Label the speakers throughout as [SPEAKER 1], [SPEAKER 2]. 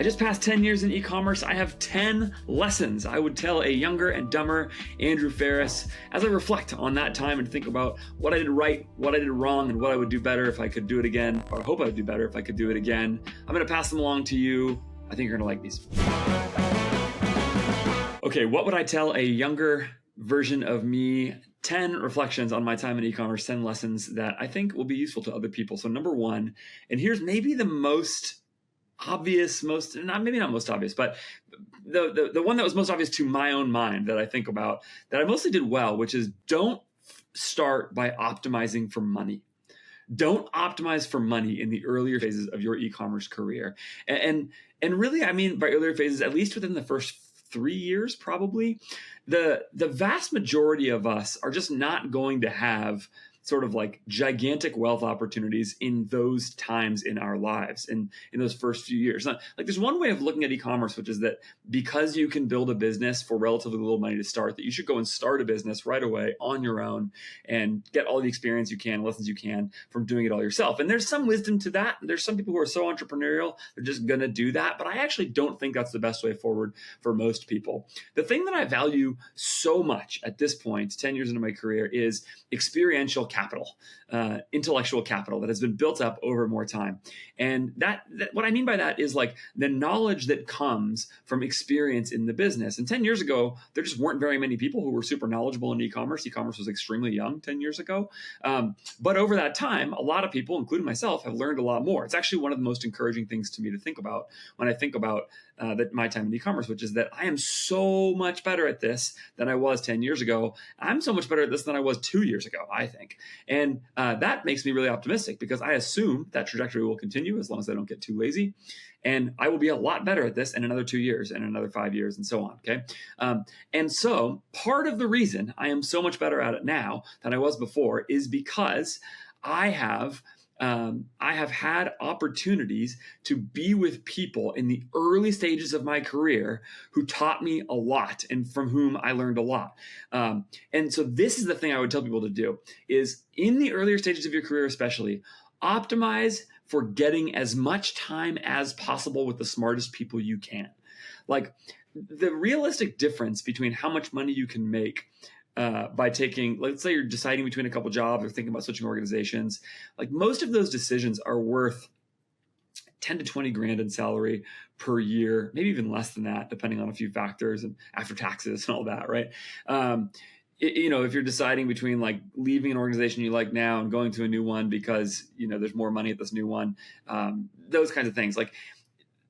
[SPEAKER 1] I just passed 10 years in e-commerce. I have 10 lessons I would tell a younger and dumber Andrew Ferris as I reflect on that time and think about what I did right, what I did wrong, and what I would do better if I could do it again, or I hope I would do better if I could do it again. I'm going to pass them along to you. I think you're going to like these. Okay, what would I tell a younger version of me? 10 reflections on my time in e-commerce, 10 lessons that I think will be useful to other people. So number one, and here's maybe the most obvious, maybe not most obvious, but the one that was most obvious to my own mind that I think about, that I mostly did well, which is don't start by optimizing for money. Don't optimize for money in the earlier phases of your e-commerce career. And really, I mean, by earlier phases, at least within the first 3 years, probably, the vast majority of us are just not going to have sort of like gigantic wealth opportunities in those times in our lives, in those first few years. Now, like, there's one way of looking at e-commerce, which is that because you can build a business for relatively little money to start, that you should go and start a business right away on your own and get all the experience you can, lessons you can from doing it all yourself. And there's some wisdom to that. There's some people who are so entrepreneurial, they're just going to do that. But I actually don't think that's the best way forward for most people. The thing that I value so much at this point, 10 years into my career, is experiential capital, intellectual capital that has been built up over more time. And that what I mean by that is like the knowledge that comes from experience in the business. And 10 years ago, there just weren't very many people who were super knowledgeable in e-commerce. E-commerce was extremely young 10 years ago. But over that time, a lot of people, including myself, have learned a lot more. It's actually one of the most encouraging things to me to think about when I think about my time in e-commerce, which is that I am so much better at this than I was 10 years ago. I'm so much better at this than I was 2 years ago, I think. And that makes me really optimistic because I assume that trajectory will continue as long as I don't get too lazy. And I will be a lot better at this in another 2 years and another 5 years and so on, okay? And so part of the reason I am so much better at it now than I was before is because I have had opportunities to be with people in the early stages of my career who taught me a lot and from whom I learned a lot. And so this is the thing I would tell people to do is in the earlier stages of your career, especially, optimize for getting as much time as possible with the smartest people you can. Like, the realistic difference between how much money you can make by taking, let's say you're deciding between a couple jobs or thinking about switching organizations, like most of those decisions are worth 10 to 20 grand in salary per year, maybe even less than that, depending on a few factors and after taxes and all that, right? If you're deciding between like leaving an organization you like now and going to a new one because, there's more money at this new one, those kinds of things, like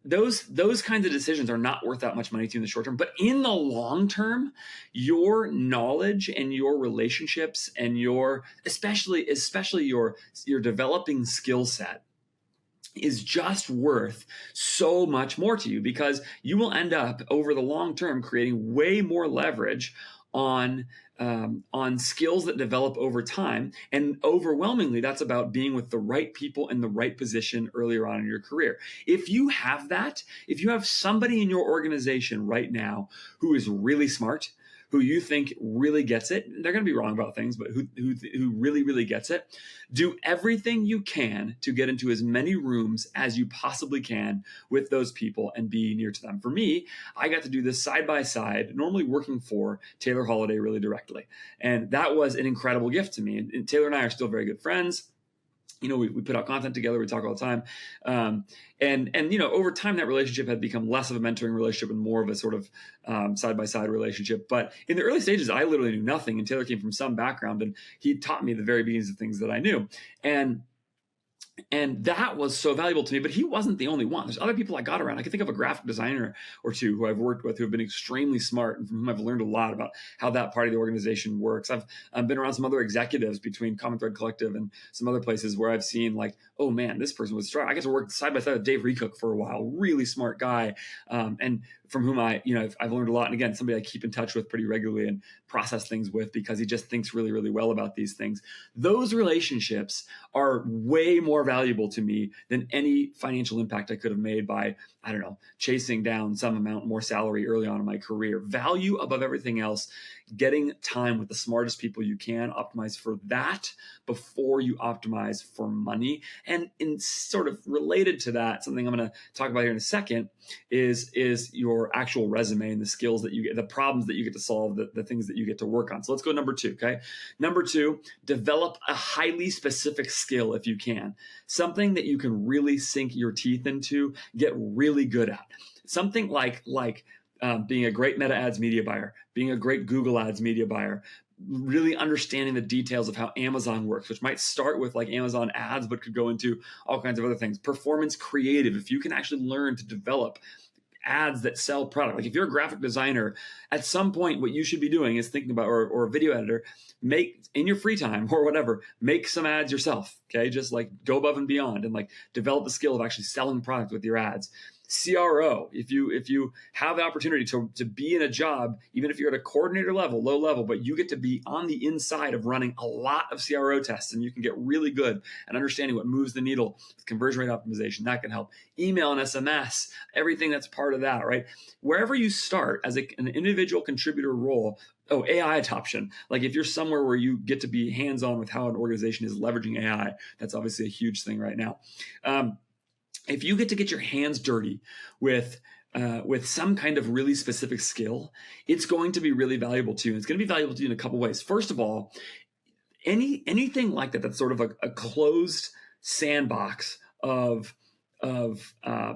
[SPEAKER 1] those kinds of decisions are not worth that much money to you in the short term. But in the long term, your knowledge and your relationships and your, especially your developing skill set is just worth so much more to you because you will end up over the long term creating way more leverage on skills that develop over time. And overwhelmingly, that's about being with the right people in the right position earlier on in your career. If you have that, if you have somebody in your organization right now who is really smart, who you think really gets it, they're going to be wrong about things, but who really, really gets it, do everything you can to get into as many rooms as you possibly can with those people and be near to them. For me, I got to do this side by side, normally working for Taylor Holiday really directly. And that was an incredible gift to me. And Taylor and I are still very good friends. We put out content together. We talk all the time. And over time, that relationship had become less of a mentoring relationship and more of a sort of side-by-side relationship. But in the early stages, I literally knew nothing. And Taylor came from some background, and he taught me the very beginnings of things that I knew. And that was so valuable to me, but he wasn't the only one. There's other people I got around. I can think of a graphic designer or two who I've worked with who have been extremely smart and from whom I've learned a lot about how that part of the organization works. I've been around some other executives between Common Thread Collective and some other places where I've seen like, oh man, this person was strong. I got to work side by side with Dave Recook for a while, really smart guy. And from whom I've learned a lot. And again, somebody I keep in touch with pretty regularly and process things with because he just thinks really, really well about these things. Those relationships are way more more valuable to me than any financial impact I could have made by, I don't know, chasing down some amount more salary early on in my career. Value above everything else, getting time with the smartest people you can, optimize for that before you optimize for money. And in sort of related to that, something I'm going to talk about here in a second is your actual resume and the skills that you get, the problems that you get to solve, the things that you get to work on. So let's go number 2, okay? Number 2, develop a highly specific skill if you can. Something that you can really sink your teeth into, get really good at. Something like being a great Meta Ads media buyer, being a great Google Ads media buyer, really understanding the details of how Amazon works, which might start with like Amazon ads, but could go into all kinds of other things. Performance creative, if you can actually learn to develop ads that sell product. Like if you're a graphic designer, at some point, what you should be doing is thinking about, or a video editor, make in your free time or whatever, make some ads yourself. Okay. Just like go above and beyond and like develop the skill of actually selling product with your ads. CRO, if you have the opportunity to be in a job, even if you're at a coordinator level, low level, but you get to be on the inside of running a lot of CRO tests, and you can get really good at understanding what moves the needle with conversion rate optimization. That can help. Email and SMS, everything that's part of that, right? Wherever you start as an individual contributor role. Oh, AI adoption. Like if you're somewhere where you get to be hands-on with how an organization is leveraging AI, that's obviously a huge thing right now. If you get to get your hands dirty with some kind of really specific skill, it's going to be really valuable to you. It's going to be valuable to you in a couple ways. First of all, anything like that, that's sort of a closed sandbox of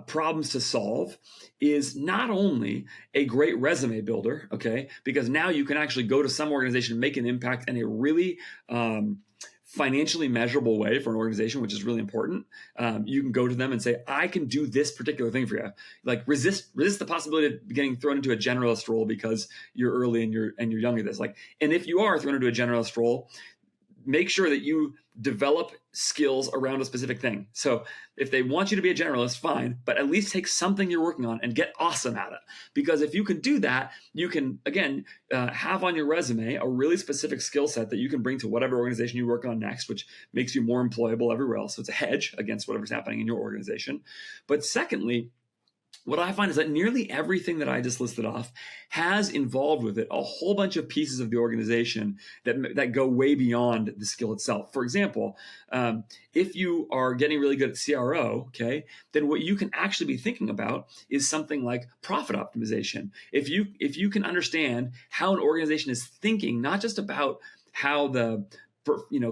[SPEAKER 1] problems to solve, is not only a great resume builder, okay, because now you can actually go to some organization and make an impact in a really financially measurable way for an organization, which is really important. You can go to them and say, I can do this particular thing for you. Like resist the possibility of getting thrown into a generalist role because you're early and you're young at this. Like, and if you are thrown into a generalist role, make sure that you develop skills around a specific thing. So if they want you to be a generalist, fine, but at least take something you're working on and get awesome at it. Because if you can do that, you can, again, have on your resume a really specific skill set that you can bring to whatever organization you work on next, which makes you more employable everywhere else. So it's a hedge against whatever's happening in your organization. But secondly, what I find is that nearly everything that I just listed off has involved with it a whole bunch of pieces of the organization that go way beyond the skill itself. For example, if you are getting really good at CRO, okay, then what you can actually be thinking about is something like profit optimization. If you can understand how an organization is thinking, not just about how the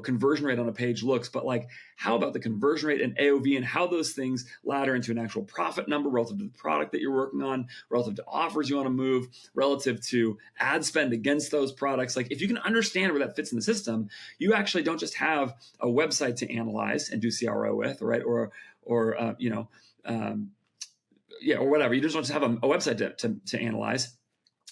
[SPEAKER 1] conversion rate on a page looks, but like how about the conversion rate and AOV and how those things ladder into an actual profit number relative to the product that you're working on, relative to offers you want to move, relative to ad spend against those products. Like if you can understand where that fits in the system, you actually don't just have a website to analyze and do CRO with, right? Or whatever. You just don't just have a website to analyze.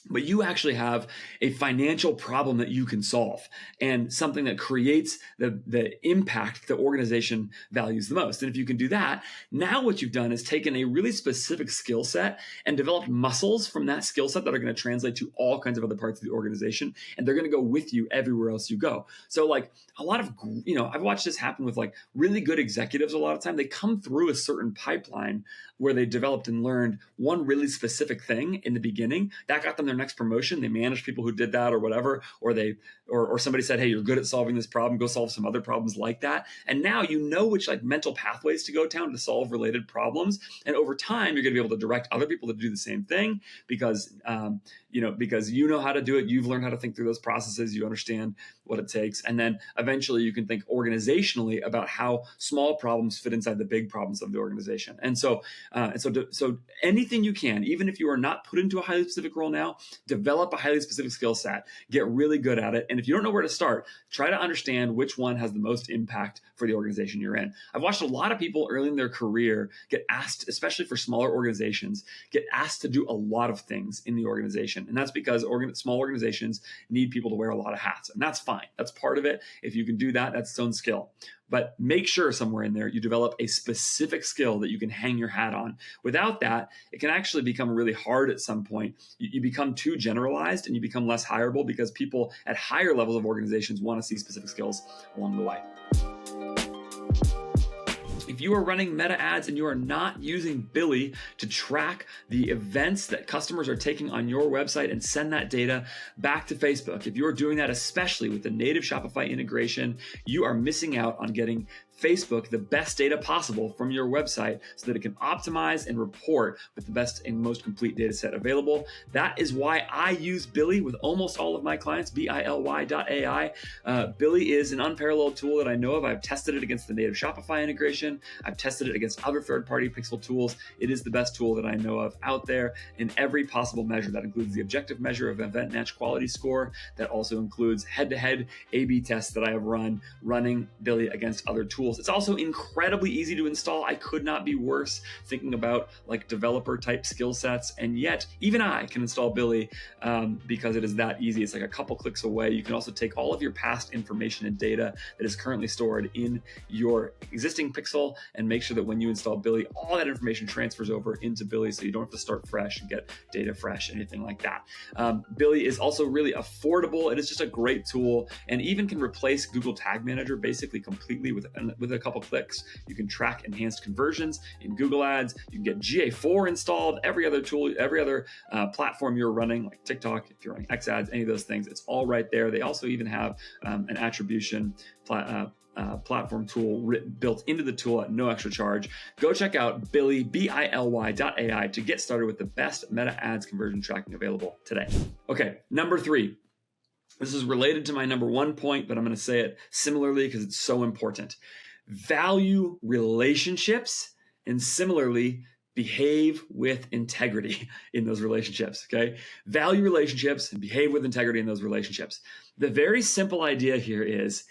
[SPEAKER 1] But you actually have a financial problem that you can solve and something that creates the impact the organization values the most. And if you can do that, now what you've done is taken a really specific skill set and developed muscles from that skill set that are going to translate to all kinds of other parts of the organization. And they're going to go with you everywhere else you go. So like a lot of, I've watched this happen with like really good executives a lot of time. They come through a certain pipeline where they developed and learned one really specific thing in the beginning that got them their next promotion. They managed people who did that or whatever, or somebody said, hey, you're good at solving this problem, go solve some other problems like that. And now you know which like mental pathways to go down to solve related problems. And over time, you're going to be able to direct other people to do the same thing because you know how to do it. You've learned how to think through those processes. You understand what it takes. And then eventually you can think organizationally about how small problems fit inside the big problems of the organization. And so anything you can, even if you are not put into a highly specific role now, develop a highly specific skill set, get really good at it. And if you don't know where to start, try to understand which one has the most impact for the organization you're in. I've watched a lot of people early in their career get asked, especially for smaller organizations, get asked to do a lot of things in the organization. And that's because small organizations need people to wear a lot of hats. And that's fine. That's part of it. If you can do that, that's its own skill. But make sure somewhere in there you develop a specific skill that you can hang your hat on. Without that, it can actually become really hard at some point. You become too generalized and you become less hireable because people at higher levels of organizations want to see specific skills along the way. If you are running meta ads and you are not using BILY to track the events that customers are taking on your website and send that data back to Facebook, if you are doing that, especially with the native Shopify integration, you are missing out on getting Facebook the best data possible from your website so that it can optimize and report with the best and most complete data set available. That is why I use BILY with almost all of my clients, BILY.ai. BILY is an unparalleled tool that I know of. I've tested it against the native Shopify integration. I've tested it against other third-party pixel tools. It is the best tool that I know of out there in every possible measure. That includes the objective measure of event match quality score. That also includes head-to-head A/B tests that I have running BILY against other tools. It's also incredibly easy to install. I could not be worse thinking about like developer type skill sets, and yet even I can install BILY because it is that easy. It's like a couple clicks away. You can also take all of your past information and data that is currently stored in your existing pixel and make sure that when you install BILY, all that information transfers over into BILY, so you don't have to start fresh and get data fresh, anything like that. BILY is also really affordable. It is just a great tool and even can replace Google Tag Manager basically completely with a couple clicks. You can track enhanced conversions in Google Ads. You can get GA4 installed, every other tool, every other platform you're running, like TikTok, if you're running X ads, any of those things, it's all right there. They also even have an attribution platform tool built into the tool at no extra charge. Go check out BILY, BILY.ai to get started with the best meta ads conversion tracking available today. Okay, number 3. This is related to my number 1 point, but I'm going to say it similarly because it's so important. Value relationships and similarly behave with integrity in those relationships, okay? Value relationships and behave with integrity in those relationships. The very simple idea here is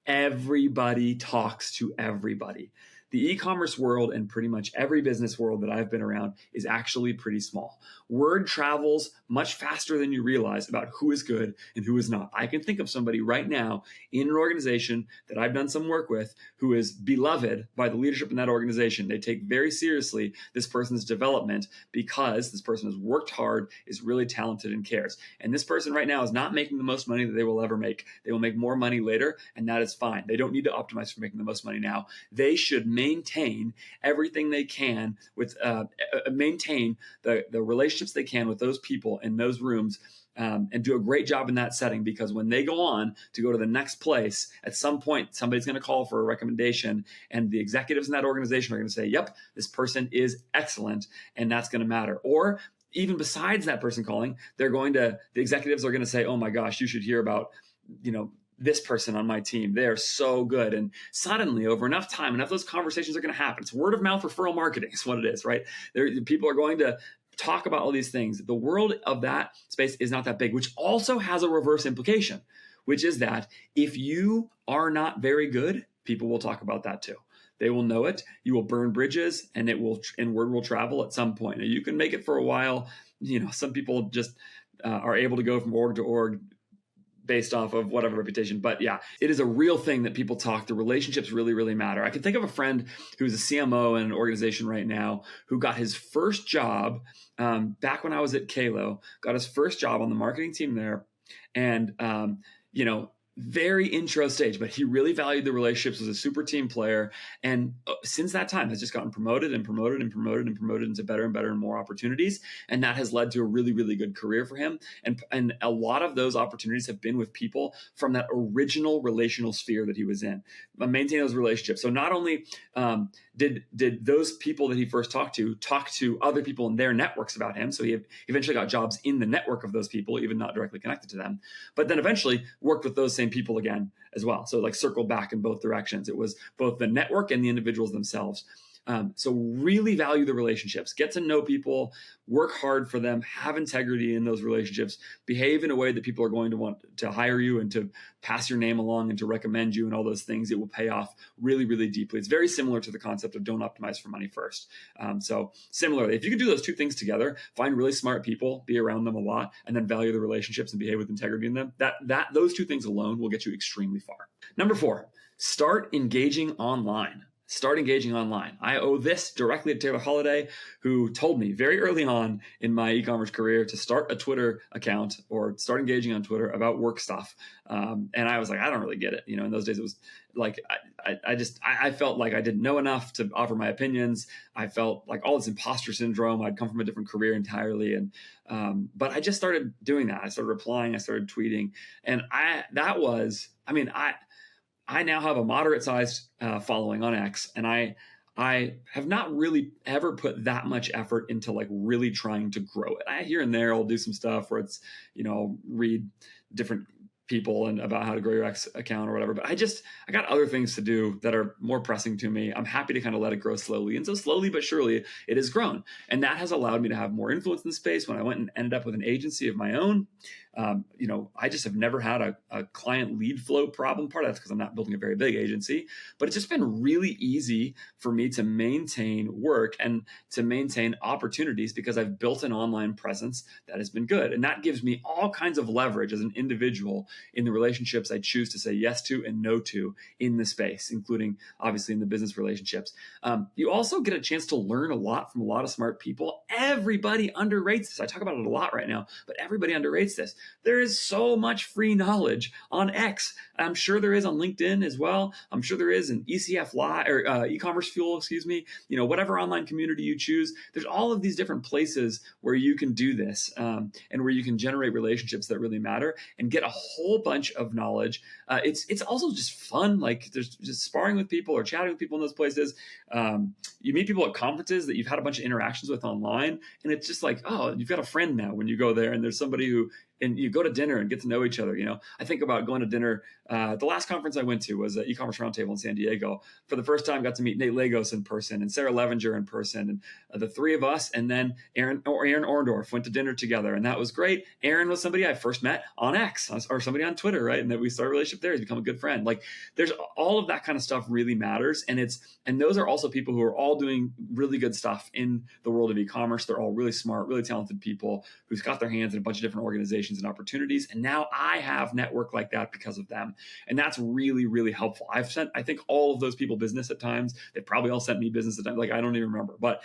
[SPEAKER 1] everybody talks to everybody. The e-commerce world and pretty much every business world that I've been around is actually pretty small. Word travels much faster than you realize about who is good and who is not. I can think of somebody right now in an organization that I've done some work with who is beloved by the leadership in that organization. They take very seriously this person's development because this person has worked hard, is really talented, and cares. And this person right now is not making the most money that they will ever make. They will make more money later, and that is fine. They don't need to optimize for making the most money now. They should maintain everything they can with maintain the relationships they can with those people in those rooms and do a great job in that setting, because when they go on to go to the next place, at some point somebody's going to call for a recommendation and the executives in that organization are going to say, yep, this person is excellent, and that's going to matter. Or even besides that person calling, the executives are going to say, oh my gosh, you should hear about, this person on my team. They're so good. And suddenly, over enough time, enough of those conversations are going to happen. It's word of mouth referral marketing is what it is, right? People are going to talk about all these things. The world of that space is not that big, which also has a reverse implication, which is that if you are not very good, people will talk about that too. They will know it. You will burn bridges, and word will travel at some point. Now, you can make it for a while. Some people just are able to go from org to org based off of whatever reputation. But yeah, it is a real thing that people talk. The relationships really, really matter. I can think of a friend who's a CMO in an organization right now who got his first job back when I was at Kalo, got his first job on the marketing team there. And, very intro stage, but he really valued the relationships, was a super team player. And since that time has just gotten promoted and promoted and promoted and promoted into better and better and more opportunities. And that has led to a really, really good career for him. And a lot of those opportunities have been with people from that original relational sphere that he was in, maintain those relationships. So not only did those people that he first talked to other people in their networks about him. So he eventually got jobs in the network of those people, even not directly connected to them, but then eventually worked with those same people again as well. So circled back in both directions. It was both the network and the individuals themselves. So really value the relationships, get to know people, work hard for them, have integrity in those relationships, behave in a way that people are going to want to hire you and to pass your name along and to recommend you and all those things. It will pay off really, really deeply. It's very similar to the concept of don't optimize for money first. So similarly, if you can do those two things together, find really smart people, be around them a lot, and then value the relationships and behave with integrity in them, those two things alone will get you extremely far. Number 4, start engaging online. start engaging online. I owe this directly to Taylor Holiday, who told me very early on in my e-commerce career to start a Twitter account or start engaging on Twitter about work stuff. And I was like, I don't really get it. In those days, it was like, I felt like I didn't know enough to offer my opinions. I felt like all this imposter syndrome. I'd come from a different career entirely. But I just started doing that. I started replying, I started tweeting. And I now have a moderate sized following on X, and I have not really ever put that much effort into like really trying to grow it. Here and there I'll do some stuff where it's, read different people and about how to grow your X account or whatever. But I got other things to do that are more pressing to me. I'm happy to kind of let it grow slowly. And so slowly but surely it has grown. And that has allowed me to have more influence in the space. When I went and ended up with an agency of my own, I just have never had a client lead flow problem. Part of that's because I'm not building a very big agency, but it's just been really easy for me to maintain work and to maintain opportunities because I've built an online presence that has been good. And that gives me all kinds of leverage as an individual in the relationships I choose to say yes to and no to in the space, including obviously in the business relationships. You also get a chance to learn a lot from a lot of smart people. Everybody underrates this. I talk about it a lot right now, but everybody underrates this. There is so much free knowledge on X. I'm sure there is on LinkedIn as well. I'm sure there is in ECF Live or e-commerce fuel, whatever online community you choose. There's all of these different places where you can do this and where you can generate relationships that really matter and get a whole bunch of knowledge. It's also just fun. Like there's just sparring with people or chatting with people in those places. You meet people at conferences that you've had a bunch of interactions with online, and it's just like, oh, you've got a friend now when you go there, and there's somebody who, and you go to dinner and get to know each other. I think about going to dinner. The last conference I went to was an e-commerce roundtable in San Diego. For the first time, got to meet Nate Lagos in person and Sarah Levenger in person, and the three of us, and then Aaron Orndorff went to dinner together, and that was great. Aaron was somebody I first met on X or somebody on Twitter, right? And that we started a relationship there. He's become a good friend. Like there's all of that kind of stuff really matters, and those are also people who are all doing really good stuff in the world of e-commerce. They're all really smart, really talented people who's got their hands in a bunch of different organizations and opportunities. And now I have network like that because of them. And that's really, really helpful. I've sent, I think, all of those people business at times. They probably all sent me business at times. Like I don't even remember, but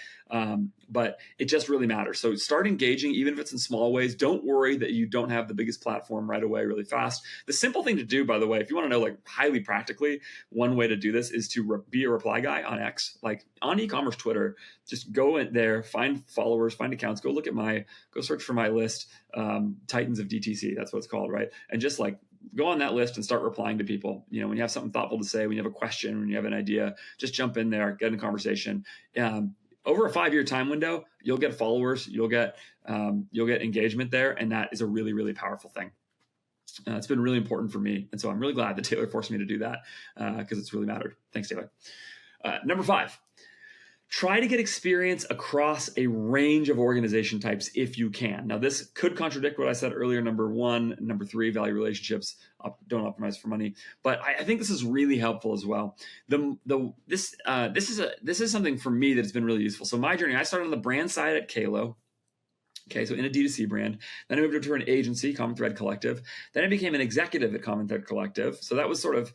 [SPEAKER 1] it just really matters. So start engaging, even if it's in small ways. Don't worry that you don't have the biggest platform right away, really fast. The simple thing to do, by the way, if you want to know, like highly practically, one way to do this is to be a reply guy on X, like on e-commerce Twitter. Just go in there, find followers, find accounts, go search for my list, Titans of DTC. That's what it's called, right? And just like go on that list and start replying to people. When you have something thoughtful to say, when you have a question, when you have an idea, just jump in there, get in a conversation. Over a 5-year time window, you'll get followers, you'll get engagement there, and that is a really, really powerful thing. It's been really important for me, and so I'm really glad that Taylor forced me to do that because it's really mattered. Thanks, Taylor. Number 5. Try to get experience across a range of organization types if you can. Now, this could contradict what I said earlier. Number 1, number 3, value relationships, don't optimize for money. But I think this is really helpful as well. This is something for me that has been really useful. So my journey, I started on the brand side at Kalo. Okay, so in a D2C brand. Then I moved to an agency, Common Thread Collective. Then I became an executive at Common Thread Collective. So that was sort of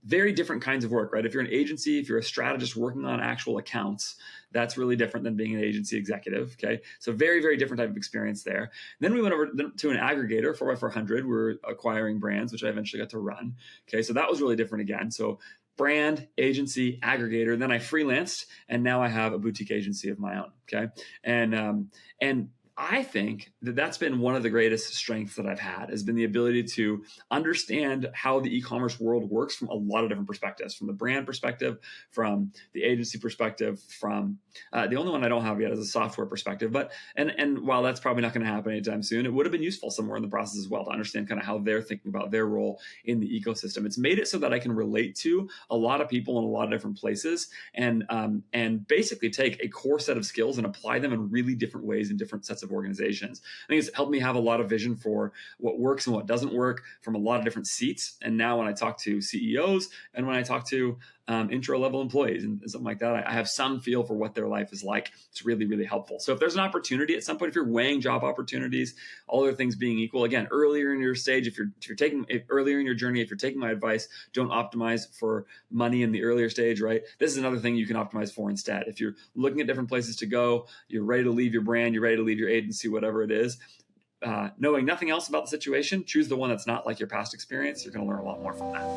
[SPEAKER 1] very different kinds of work, right? If you're an agency, if you're a strategist working on actual accounts, that's really different than being an agency executive, okay? So very, very different type of experience there. Then we went over to an aggregator, 4x400. We're acquiring brands, which I eventually got to run. Okay, so that was really different again. So brand, agency, aggregator. Then I freelanced, and now I have a boutique agency of my own, okay? And I think that that's been one of the greatest strengths that I've had, has been the ability to understand how the e-commerce world works from a lot of different perspectives, from the brand perspective, from the agency perspective, from the only one I don't have yet is a software perspective. But and while that's probably not going to happen anytime soon, it would have been useful somewhere in the process as well to understand kind of how they're thinking about their role in the ecosystem. It's made it so that I can relate to a lot of people in a lot of different places and basically take a core set of skills and apply them in really different ways in different sets of organizations. I think it's helped me have a lot of vision for what works and what doesn't work from a lot of different seats. And now when I talk to CEOs and when I talk to intro level employees and something like that. I have some feel for what their life is like. It's really, really helpful. So if there's an opportunity at some point, if you're weighing job opportunities, all other things being equal, again, earlier in your stage, earlier in your journey, if you're taking my advice, don't optimize for money in the earlier stage, right? This is another thing you can optimize for instead. If you're looking at different places to go, you're ready to leave your brand, you're ready to leave your agency, whatever it is, knowing nothing else about the situation, choose the one that's not like your past experience. You're going to learn a lot more from that.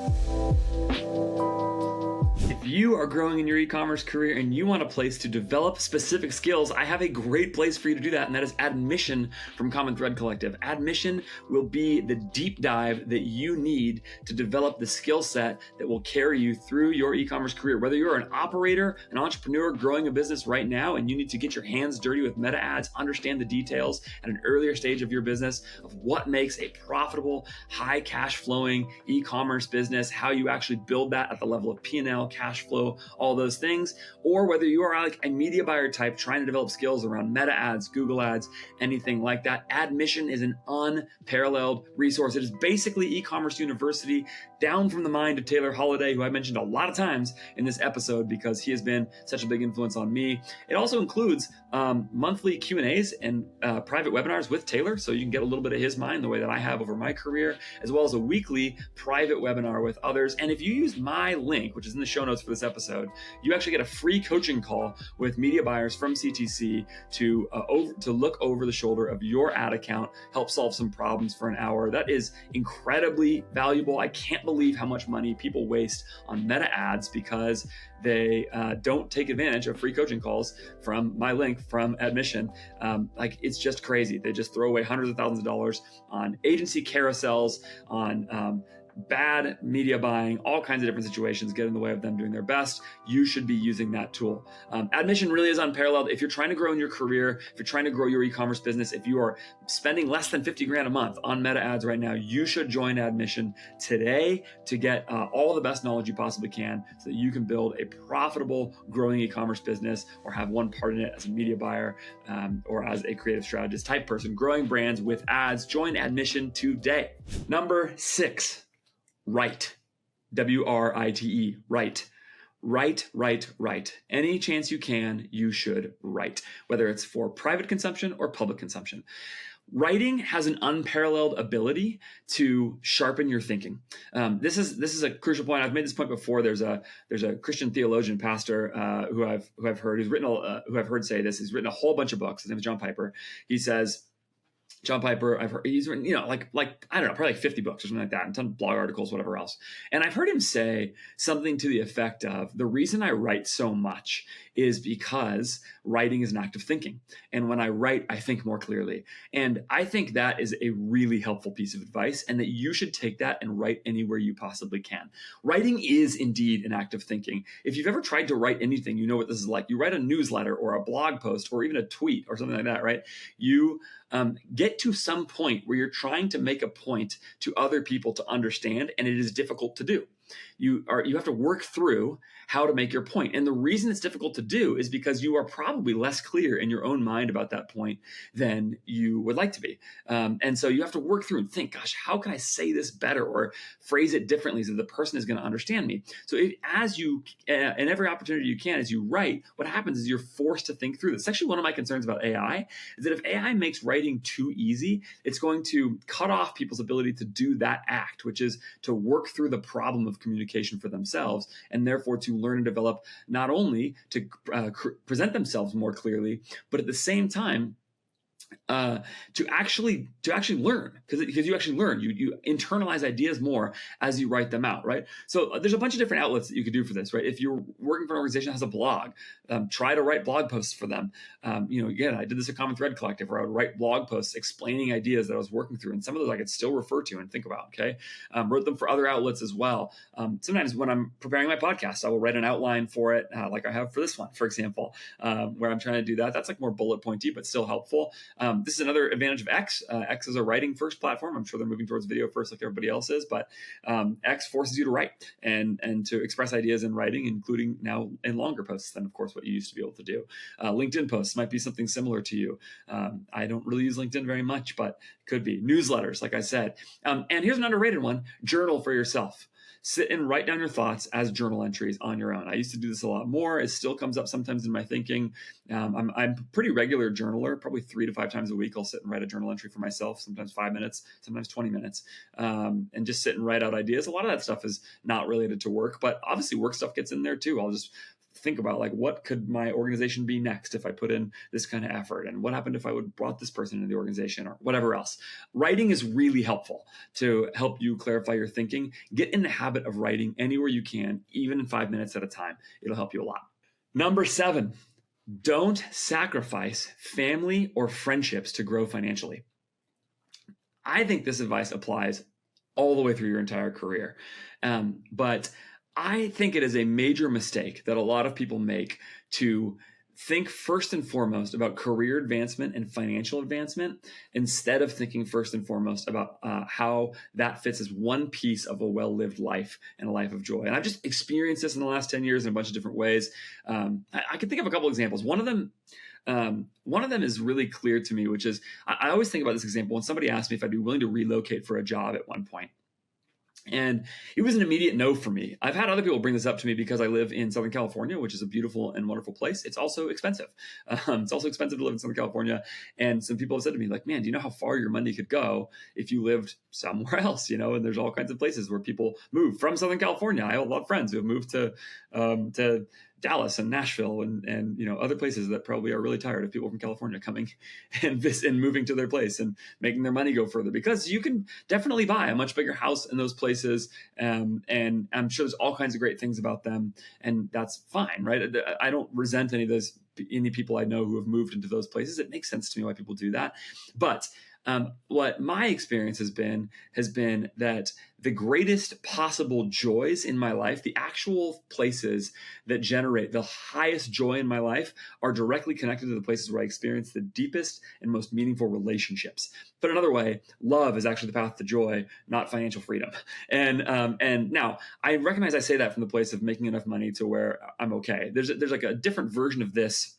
[SPEAKER 1] If you are growing in your e-commerce career and you want a place to develop specific skills, I have a great place for you to do that, and that is Admission from Common Thread Collective. Admission will be the deep dive that you need to develop the skill set that will carry you through your e-commerce career. Whether you're an operator, an entrepreneur growing a business right now, and you need to get your hands dirty with meta ads, understand the details at an earlier stage of your business of what makes a profitable, high cash flowing e-commerce business, how you actually build that at the level of P&L, cash flow, all those things, or whether you are like a media buyer type trying to develop skills around meta ads, Google ads, anything like that, Admission is an unparalleled resource. It is basically e-commerce university down from the mind of Taylor Holiday, who I mentioned a lot of times in this episode because he has been such a big influence on me. It also includes monthly Q&As and private webinars with Taylor, so you can get a little bit of his mind the way that I have over my career, as well as a weekly private webinar with others. And if you use my link, which is in the show notes for this episode, you actually get a free coaching call with media buyers from CTC to look over the shoulder of your ad account, help solve some problems for an hour. That is incredibly valuable. I can't believe how much money people waste on meta ads because they don't take advantage of free coaching calls from my link from Admission. Like, it's just crazy. They just throw away hundreds of thousands of dollars on agency carousels, on bad media buying, all kinds of different situations get in the way of them doing their best. You should be using that tool. Admission really is unparalleled. If you're trying to grow in your career, if you're trying to grow your e-commerce business, if you are spending less than 50 grand a month on meta ads right now, you should join Admission today to get all the best knowledge you possibly can so that you can build a profitable, growing e-commerce business or have one part in it as a media buyer or as a creative strategist type person, growing brands with ads. Join Admission today. Number 6. Write. W-R-I-T-E. Write. Write. Any chance you can, you should write, whether it's for private consumption or public consumption. Writing has an unparalleled ability to sharpen your thinking. This is a crucial point. I've made this point before. There's a Christian theologian pastor who I've heard say this. He's written a whole bunch of books. His name is John Piper. He says, John Piper, I've heard he's written, like I don't know, probably like 50 books or something like that, and a ton of blog articles, whatever else. And I've heard him say something to the effect of, the reason I write so much is because writing is an act of thinking. And when I write, I think more clearly. And I think that is a really helpful piece of advice, and that you should take that and write anywhere you possibly can. Writing is indeed an act of thinking. If you've ever tried to write anything, you know what this is like. You write a newsletter or a blog post or even a tweet or something like that, right? You get to some point where you're trying to make a point to other people to understand, and it is difficult to do. You have to work through how to make your point. And the reason it's difficult to do is because you are probably less clear in your own mind about that point than you would like to be. And so you have to work through and think, gosh, how can I say this better or phrase it differently so the person is going to understand me? So as you, in every opportunity you can, as you write, what happens is you're forced to think through this. It's actually one of my concerns about AI is that if AI makes writing too easy, it's going to cut off people's ability to do that act, which is to work through the problem of communication for themselves, and therefore to learn and develop not only to present themselves more clearly, but at the same time to actually learn, because you actually learn, you internalize ideas more as you write them out, right? So there's a bunch of different outlets that you could do for this, right? If you're working for an organization that has a blog, try to write blog posts for them. Again, I did this at Common Thread Collective, where I would write blog posts explaining ideas that I was working through, and some of those I could still refer to and think about. Okay, wrote them for other outlets as well. Sometimes when I'm preparing my podcast, I will write an outline for it, like I have for this one, for example, where I'm trying to do that. That's like more bullet pointy, but still helpful. This is another advantage of X. X is a writing first platform. I'm sure they're moving towards video first like everybody else is, but X forces you to write and to express ideas in writing, including now in longer posts than, of course, what you used to be able to do. LinkedIn posts might be something similar to you. I don't really use LinkedIn very much, but it could be. Newsletters, like I said. And here's an underrated one: journal for yourself. sit and write down your thoughts as journal entries on your own. I used to do this a lot more. It still comes up sometimes in my thinking. I'm a pretty regular journaler, probably 3 to 5 times a week. I'll sit and write a journal entry for myself, sometimes 5 minutes, sometimes 20 minutes, and just sit and write out ideas. A lot of that stuff is not related to work, but obviously work stuff gets in there too. I'll just think about like, what could my organization be next if I put in this kind of effort, and what happened if I would brought this person into the organization, or whatever else. Writing is really helpful to help you clarify your thinking. Get in the habit of writing anywhere you can, even in 5 minutes at a time. It'll help you a lot. Number 7, don't sacrifice family or friendships to grow financially. I think this advice applies all the way through your entire career. But I think it is a major mistake that a lot of people make to think first and foremost about career advancement and financial advancement, instead of thinking first and foremost about how that fits as one piece of a well-lived life and a life of joy. And I've just experienced this in the last 10 years in a bunch of different ways. I can think of a couple examples. One of them is really clear to me, which is I always think about this example when somebody asked me if I'd be willing to relocate for a job at one point. And it was an immediate no for me. I've had other people bring this up to me because I live in Southern California, which is a beautiful and wonderful place. It's also expensive. It's also expensive to live in Southern California. And some people have said to me, like, man, do you know how far your money could go if you lived somewhere else? And there's all kinds of places where people move from Southern California. I have a lot of friends who have moved to Dallas and Nashville and other places that probably are really tired of people from California coming and moving to their place and making their money go further, because you can definitely buy a much bigger house in those places. And I'm sure there's all kinds of great things about them, and that's fine, right? I don't resent any people I know who have moved into those places. It makes sense to me why people do that. But what my experience has been that the greatest possible joys in my life, the actual places that generate the highest joy in my life, are directly connected to the places where I experience the deepest and most meaningful relationships. But another way, love is actually the path to joy, not financial freedom. And now I recognize I say that from the place of making enough money to where I'm okay. There's like a different version of this,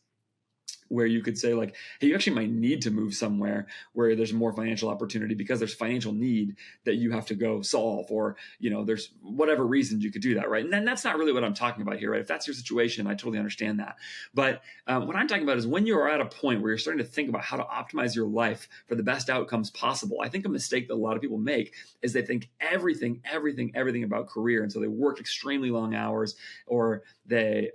[SPEAKER 1] where you could say like, hey, you actually might need to move somewhere where there's more financial opportunity because there's financial need that you have to go solve, or, there's whatever reasons you could do that, right? And then that's not really what I'm talking about here, right? If that's your situation, I totally understand that. But what I'm talking about is when you are at a point where you're starting to think about how to optimize your life for the best outcomes possible. I think a mistake that a lot of people make is they think everything about career. And so they work extremely long hours, or they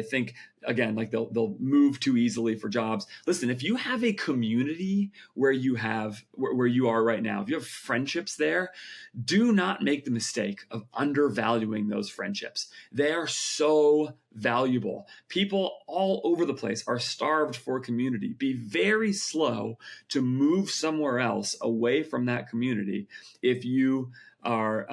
[SPEAKER 1] think, again, like they'll move too easily for jobs. Listen, if you have a community where you are right now, if you have friendships there, do not make the mistake of undervaluing those friendships. They are so valuable. People all over the place are starved for community. Be very slow to move somewhere else away from that community if you are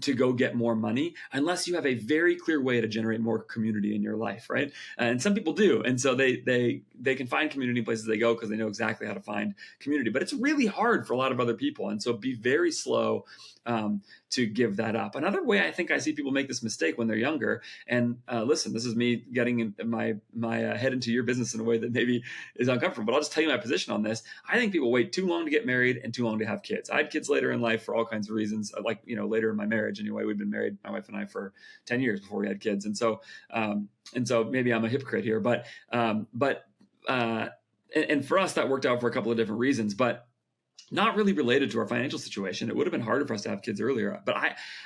[SPEAKER 1] to go get more money, unless you have a very clear way to generate more community in your life, right? And some people do, and so they can find community in places they go because they know exactly how to find community. But it's really hard for a lot of other people, and so be very slow to give that up. Another way I think I see people make this mistake when they're younger, and listen, this is me getting my head into your business in a way that maybe is uncomfortable, but I'll just tell you my position on this. I think people wait too long to get married and too long to have kids. I had kids later in life for all kinds of reasons, later in my marriage anyway. We'd been married, my wife and I, for 10 years before we had kids. And so maybe I'm a hypocrite here, but for us, that worked out for a couple of different reasons, but not really related to our financial situation. It would have been harder for us to have kids earlier. But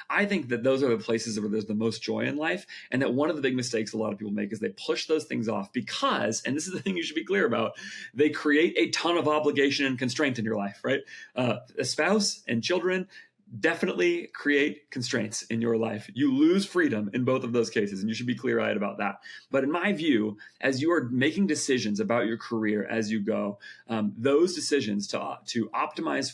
[SPEAKER 1] I think that those are the places where there's the most joy in life. And that one of the big mistakes a lot of people make is they push those things off because, and this is the thing you should be clear about, they create a ton of obligation and constraint in your life, right? A spouse and children definitely create constraints in your life. You lose freedom in both of those cases, and you should be clear-eyed about that. But in my view, as you are making decisions about your career as you go, those decisions to optimize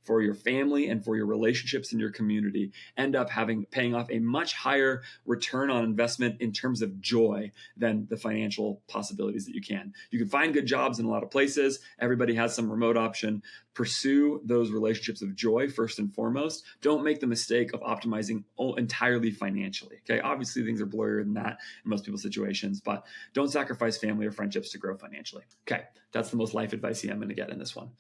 [SPEAKER 1] for your family and for your relationships in your community end up paying off a much higher return on investment in terms of joy than the financial possibilities that you can. You can find good jobs in a lot of places. Everybody has some remote option. Pursue those relationships of joy first and foremost. Don't make the mistake of optimizing entirely financially. Okay, obviously things are blurrier than that in most people's situations, but don't sacrifice family or friendships to grow financially. Okay, that's the most life advice I'm going to get in this one.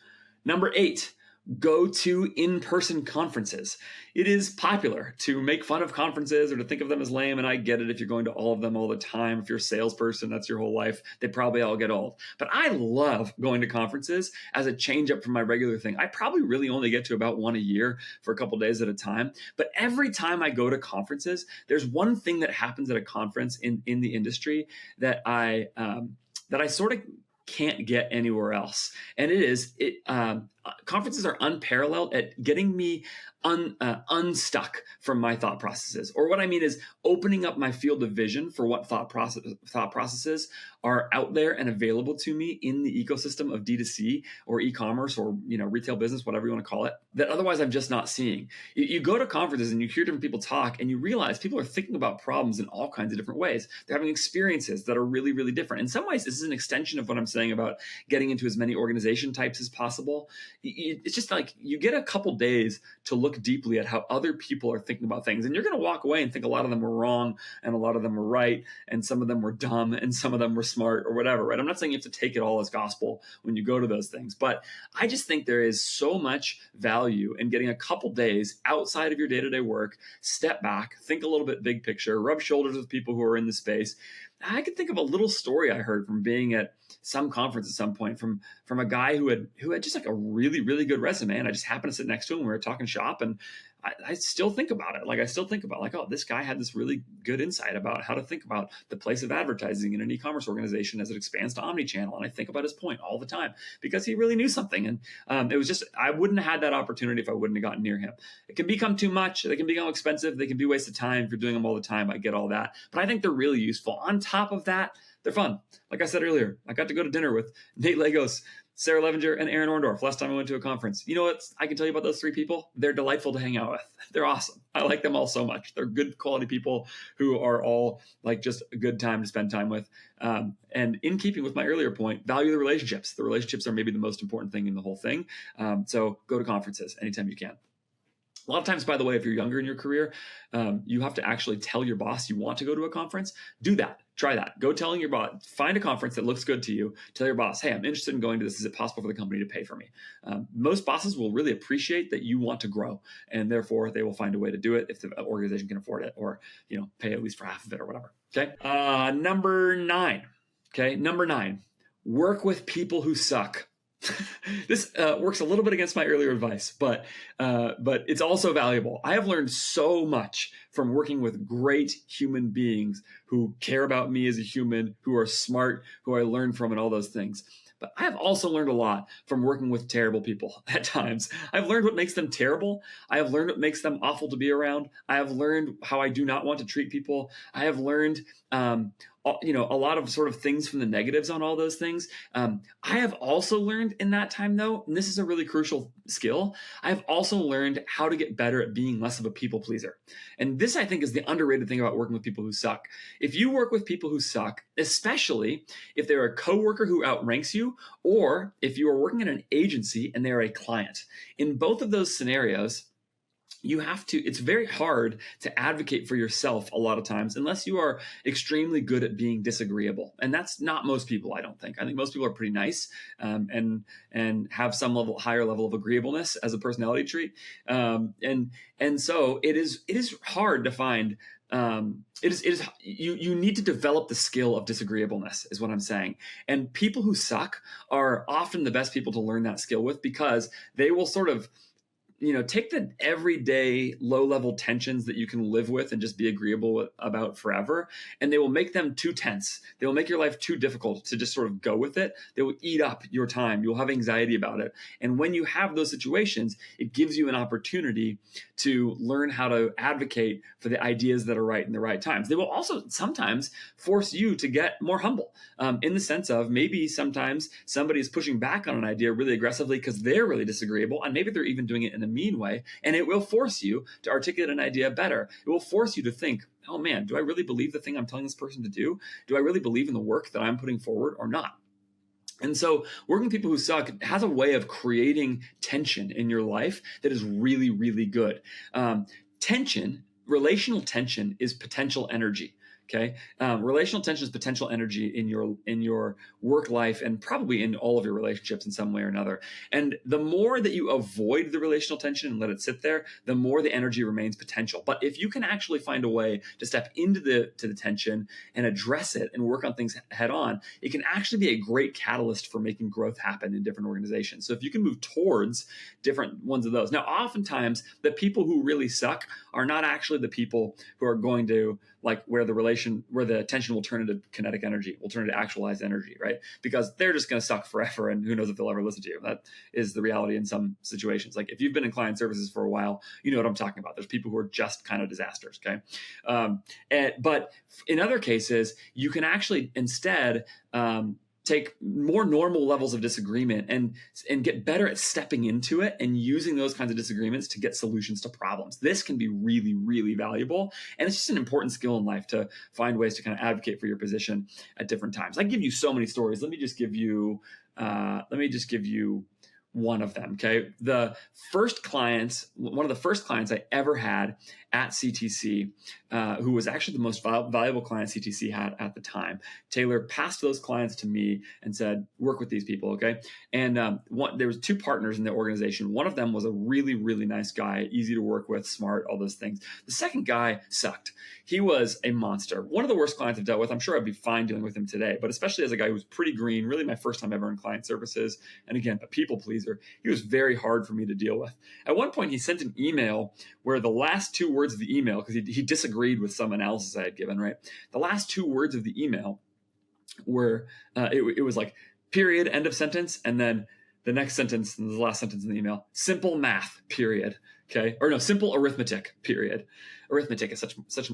[SPEAKER 1] Number 8, go to in-person conferences. It is popular to make fun of conferences or to think of them as lame, and I get it if you're going to all of them all the time. If you're a salesperson, that's your whole life. They probably all get old. But I love going to conferences as a change up from my regular thing. I probably really only get to about one a year for a couple days at a time. But every time I go to conferences, there's one thing that happens at a conference in the industry that I sort of can't get anywhere else. And conferences are unparalleled at getting me unstuck from my thought processes. Or what I mean is opening up my field of vision for what thought processes are out there and available to me in the ecosystem of D2C or e-commerce or retail business, whatever you want to call it, that otherwise I'm just not seeing. You go to conferences and you hear different people talk and you realize people are thinking about problems in all kinds of different ways. They're having experiences that are really, really different. In some ways, this is an extension of what I'm saying about getting into as many organization types as possible. It's just like you get a couple days to look deeply at how other people are thinking about things. And you're going to walk away and think a lot of them were wrong and a lot of them were right. And some of them were dumb and some of them were smart or whatever, right? I'm not saying you have to take it all as gospel when you go to those things, but I just think there is so much value in getting a couple days outside of your day-to-day work, step back, think a little bit big picture, rub shoulders with people who are in the space. I could think of a little story I heard from being at some conference at some point from a guy who had just like a really, really good resume. And I just happened to sit next to him. We were talking shop, and I still think about it. I still think about oh, this guy had this really good insight about how to think about the place of advertising in an e-commerce organization as it expands to omnichannel. And I think about his point all the time because he really knew something. And it was just, I wouldn't have had that opportunity if I wouldn't have gotten near him. It can become too much. They can become expensive. They can be a waste of time if you're doing them all the time. I get all that. But I think they're really useful. On top of that, they're fun. Like I said earlier, I got to go to dinner with Nate Lagos, Sarah Levenger, and Aaron Orndorff last time I went to a conference. You know what I can tell you about those three people? They're delightful to hang out with. They're awesome. I like them all so much. They're good quality people who are all like just a good time to spend time with. And in keeping with my earlier point, value the relationships. The relationships are maybe the most important thing in the whole thing. So go to conferences anytime you can. A lot of times, by the way, if you're younger in your career, you have to actually tell your boss you want to go to a conference. Do that. Try that. Go telling your boss, find a conference that looks good to you. Tell your boss, hey, I'm interested in going to this. Is it possible for the company to pay for me? Most bosses will really appreciate that you want to grow, and therefore they will find a way to do it if the organization can afford it, or pay at least for half of it or whatever. Okay. Number 9. Okay. Number 9, work with people who suck. This works a little bit against my earlier advice, but it's also valuable. I have learned so much from working with great human beings who care about me as a human, who are smart, who I learn from, and all those things. But I have also learned a lot from working with terrible people at times. I've learned what makes them terrible. I have learned what makes them awful to be around. I have learned how I do not want to treat people. I have learned a lot of sort of things from the negatives on all those things. I have also learned in that time, though, and this is a really crucial skill, I have also learned how to get better at being less of a people pleaser. And this, I think, is the underrated thing about working with people who suck. If you work with people who suck, especially if they're a coworker who outranks you, or if you are working in an agency and they're a client, in both of those scenarios, it's very hard to advocate for yourself a lot of times unless you are extremely good at being disagreeable. And that's not most people, I don't think. I think most people are pretty nice and have some higher level of agreeableness as a personality trait. And so it is hard to find. You need to develop the skill of disagreeableness is what I'm saying. And people who suck are often the best people to learn that skill with, because they will sort of take the everyday low-level tensions that you can live with and just be agreeable about forever, and they will make them too tense. They will make your life too difficult to just sort of go with it. They will eat up your time. You'll have anxiety about it. And when you have those situations, it gives you an opportunity to learn how to advocate for the ideas that are right in the right times. They will also sometimes force you to get more humble, in the sense of maybe sometimes somebody is pushing back on an idea really aggressively because they're really disagreeable, and maybe they're even doing it in a mean way, and it will force you to articulate an idea better. It will force you to think, oh man, do I really believe the thing I'm telling this person to do? Do I really believe in the work that I'm putting forward or not? And so working with people who suck has a way of creating tension in your life that is really, really good. Relational tension is potential energy. Okay, relational tension is potential energy in your work life and probably in all of your relationships in some way or another. And the more that you avoid the relational tension and let it sit there, the more the energy remains potential. But if you can actually find a way to step into the tension and address it and work on things head on, it can actually be a great catalyst for making growth happen in different organizations. So if you can move towards different ones of those. Now, oftentimes the people who really suck are not actually the people who are going to where the tension will turn into kinetic energy, will turn into actualized energy, right? Because they're just going to suck forever, and who knows if they'll ever listen to you. That is the reality in some situations. Like if you've been in client services for a while, you know what I'm talking about. There's people who are just kind of disasters, okay? But in other cases, you can actually instead take more normal levels of disagreement and get better at stepping into it and using those kinds of disagreements to get solutions to problems. This can be really, really valuable. And it's just an important skill in life to find ways to kind of advocate for your position at different times. I give you so many stories. Let me just give you one of them. Okay. One of the first clients I ever had at CTC, who was actually the most valuable client CTC had at the time. Taylor passed those clients to me and said, work with these people. Okay. And there was two partners in the organization. One of them was a really, really nice guy, easy to work with, smart, all those things. The second guy sucked. He was a monster. One of the worst clients I've dealt with. I'm sure I'd be fine dealing with him today, but especially as a guy who was pretty green, really my first time ever in client services. And again, a people pleaser. He was very hard for me to deal with. At one point, he sent an email where the last two words of the email, because he disagreed with some analysis I had given, right? The last two words of the email were, it was like period, end of sentence, and then the next sentence, and the last sentence in the email, simple math, period. Okay. Or no, simple arithmetic, period. Arithmetic is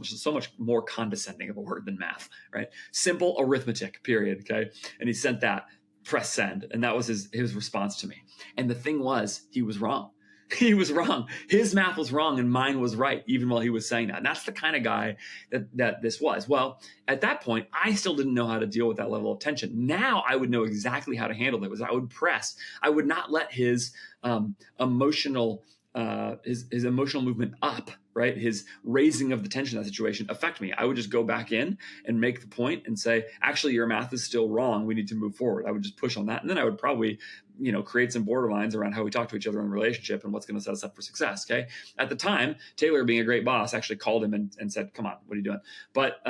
[SPEAKER 1] so much more condescending of a word than math, right? Simple arithmetic, period. Okay. And he sent that, press send. And that was his response to me. And the thing was, he was wrong. He was wrong. His math was wrong and mine was right, even while he was saying that. And that's the kind of guy that this was. Well, at that point, I still didn't know how to deal with that level of tension. Now I would know exactly how to handle it. I would press. I would not let his emotional movement up, right? His raising of the tension in that situation affect me. I would just go back in and make the point and say, actually, your math is still wrong. We need to move forward. I would just push on that. And then I would probably, create some borderlines around how we talk to each other in a relationship and what's going to set us up for success. Okay. At the time, Taylor, being a great boss, actually called him and said, come on, what are you doing? But,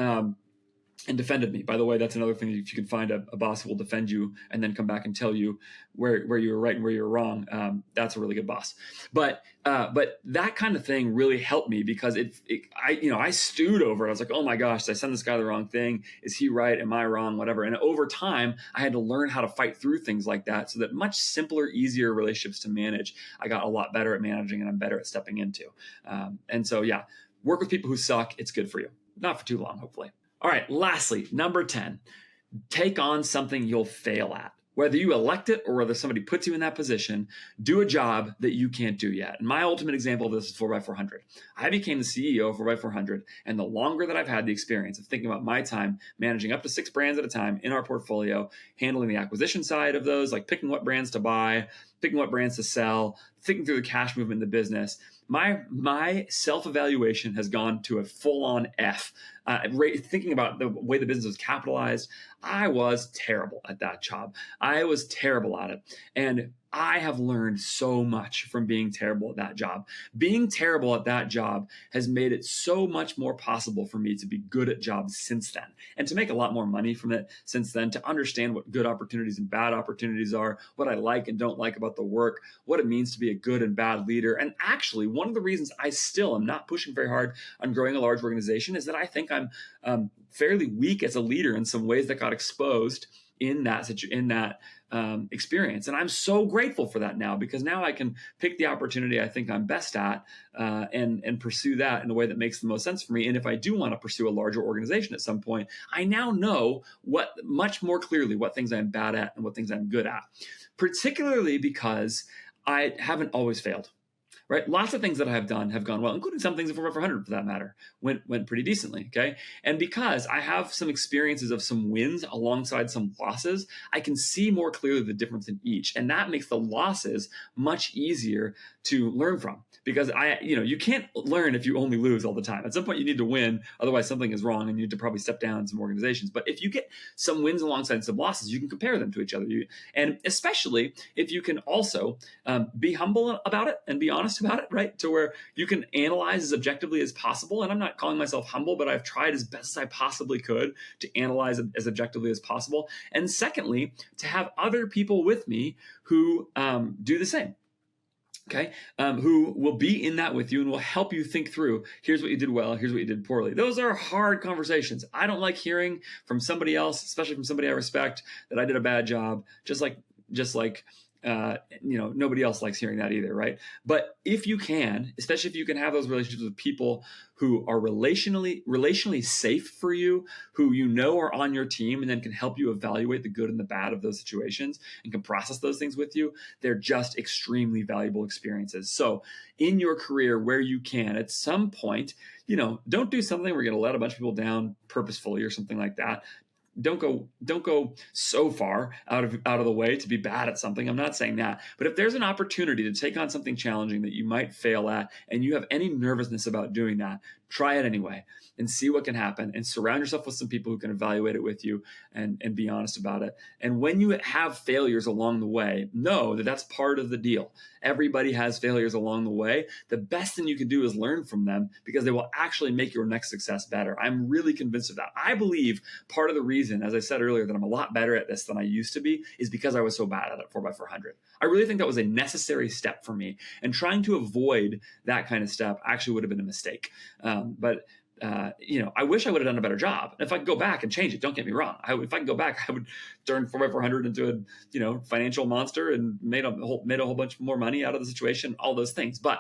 [SPEAKER 1] and defended me. By the way, that's another thing. If you can find a boss who will defend you and then come back and tell you where you were right and where you were wrong, that's a really good boss. But that kind of thing really helped me because I stewed over it. I was like, oh my gosh, did I send this guy the wrong thing? Is he right? Am I wrong? Whatever. And over time, I had to learn how to fight through things like that so that much simpler, easier relationships to manage. I got a lot better at managing and I'm better at stepping into. And so, yeah, work with people who suck. It's good for you. Not for too long, hopefully. All right, lastly, number 10, take on something you'll fail at. Whether you elect it or whether somebody puts you in that position, do a job that you can't do yet. And my ultimate example of this is 4x400. I became the CEO of 4x400, and the longer that I've had the experience of thinking about my time managing up to 6 brands at a time in our portfolio, handling the acquisition side of those, like picking what brands to buy, picking what brands to sell, thinking through the cash movement in the business, my self-evaluation has gone to a full-on F. Thinking about the way the business was capitalized, I was terrible at that job. I was terrible at it. And I have learned so much from being terrible at that job. Being terrible at that job has made it so much more possible for me to be good at jobs since then and to make a lot more money from it since then, to understand what good opportunities and bad opportunities are, what I like and don't like about the work, what it means to be a good and bad leader. And actually, one of the reasons I still am not pushing very hard on growing a large organization is that I think I'm fairly weak as a leader in some ways that got exposed in that experience. And I'm so grateful for that now, because now I can pick the opportunity I think I'm best at and pursue that in a way that makes the most sense for me. And if I do want to pursue a larger organization at some point, I now know much more clearly what things I'm bad at and what things I'm good at, particularly because I haven't always failed. right? Lots of things that I have done have gone well, including some things at 4x400 for that matter, went pretty decently, okay? And because I have some experiences of some wins alongside some losses, I can see more clearly the difference in each. And that makes the losses much easier to learn from, because you can't learn if you only lose all the time. At some point you need to win, otherwise something is wrong and you need to probably step down in some organizations. But if you get some wins alongside some losses, you can compare them to each other. And especially if you can also be humble about it and be honest about it, right? To where you can analyze as objectively as possible. And I'm not calling myself humble, but I've tried as best as I possibly could to analyze as objectively as possible. And secondly, to have other people with me who do the same. Okay, who will be in that with you and will help you think through, here's what you did well, here's what you did poorly. Those are hard conversations. I don't like hearing from somebody else, especially from somebody I respect, that I did a bad job, just like nobody else likes hearing that either, right? But if you can, especially if you can have those relationships with people who are relationally safe for you, who you know are on your team and then can help you evaluate the good and the bad of those situations and can process those things with you, they're just extremely valuable experiences. So in your career, where you can, at some point, don't do something where you're going to let a bunch of people down purposefully or something like that. Don't go so far out of the way to be bad at something. I'm not saying that. But if there's an opportunity to take on something challenging that you might fail at and you have any nervousness about doing that, try it anyway and see what can happen, and surround yourself with some people who can evaluate it with you and be honest about it. And when you have failures along the way, know that that's part of the deal. Everybody has failures along the way. The best thing you can do is learn from them, because they will actually make your next success better. I'm really convinced of that. I believe part of the reason, as I said earlier, that I'm a lot better at this than I used to be is because I was so bad at it 4x400. I really think that was a necessary step for me, and trying to avoid that kind of step actually would have been a mistake. I wish I would have done a better job. If I could go back and change it, don't get me wrong. If I could go back, I would turn 4x400 into a financial monster and made a whole bunch more money out of the situation, all those things. But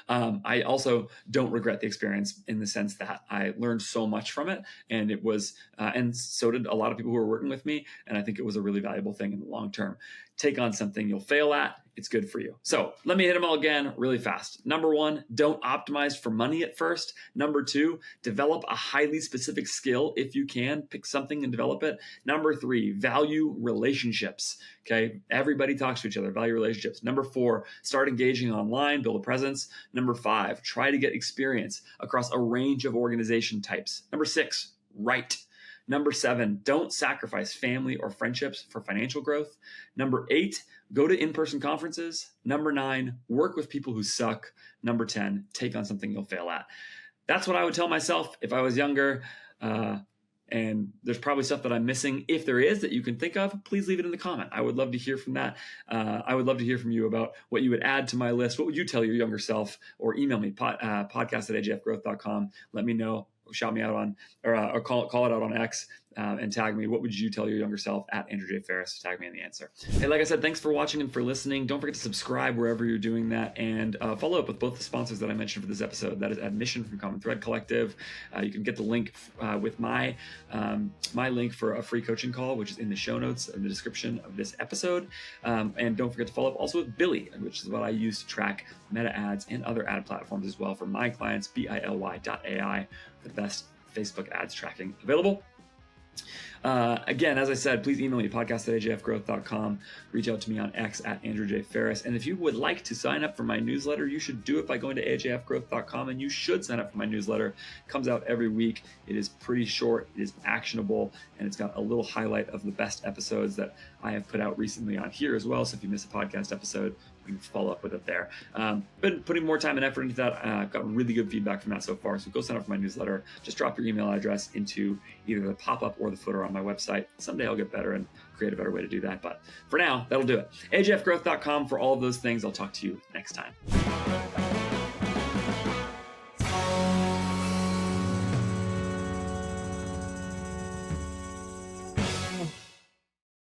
[SPEAKER 1] I also don't regret the experience, in the sense that I learned so much from it, and it was, and so did a lot of people who were working with me. And I think it was a really valuable thing in the long term. Take on something you'll fail at. It's good for you. So let me hit them all again really fast. Number 1, don't optimize for money at first. Number 2, develop a highly specific skill if you can. Pick something and develop it. Number 3, value relationships. Okay, everybody talks to each other. Value relationships. Number 4, start engaging online. Build a presence. Number 5, try to get experience across a range of organization types. Number 6, write. Number 7, don't sacrifice family or friendships for financial growth. Number 8, go to in-person conferences. Number 9, work with people who suck. Number 10, take on something you'll fail at. That's what I would tell myself if I was younger. And there's probably stuff that I'm missing. If there is that you can think of, please leave it in the comment. I would love to hear from that. I would love to hear from you about what you would add to my list. What would you tell your younger self? Or email me, podcast@ajfgrowth.com. Let me know. Shout me out on, or call it out on X, and tag me. What would you tell your younger self @AndrewJFerris? Tag me in the answer. Hey, like I said, thanks for watching and for listening. Don't forget to subscribe wherever you're doing that, and follow up with both the sponsors that I mentioned for this episode. That is Admission from Common Thread Collective. You can get the link with my link for a free coaching call, which is in the show notes in the description of this episode. And don't forget to follow up also with BILY, which is what I use to track meta ads and other ad platforms as well for my clients, BILY.ai, the best Facebook ads tracking available. Again, as I said, please email me, podcast@ajfgrowth.com. Reach out to me on X @AndrewJFerris. And if you would like to sign up for my newsletter, you should do it by going to ajfgrowth.com, and you should sign up for my newsletter. It comes out every week. It is pretty short, it is actionable, and it's got a little highlight of the best episodes that I have put out recently on here as well. So if you miss a podcast episode, you can follow up with it there. Been putting more time and effort into that. I've got really good feedback from that so far. So go sign up for my newsletter. Just drop your email address into either the pop-up or the footer on my website. Someday I'll get better and create a better way to do that. But for now, that'll do it. ajfgrowth.com for all of those things. I'll talk to you next time.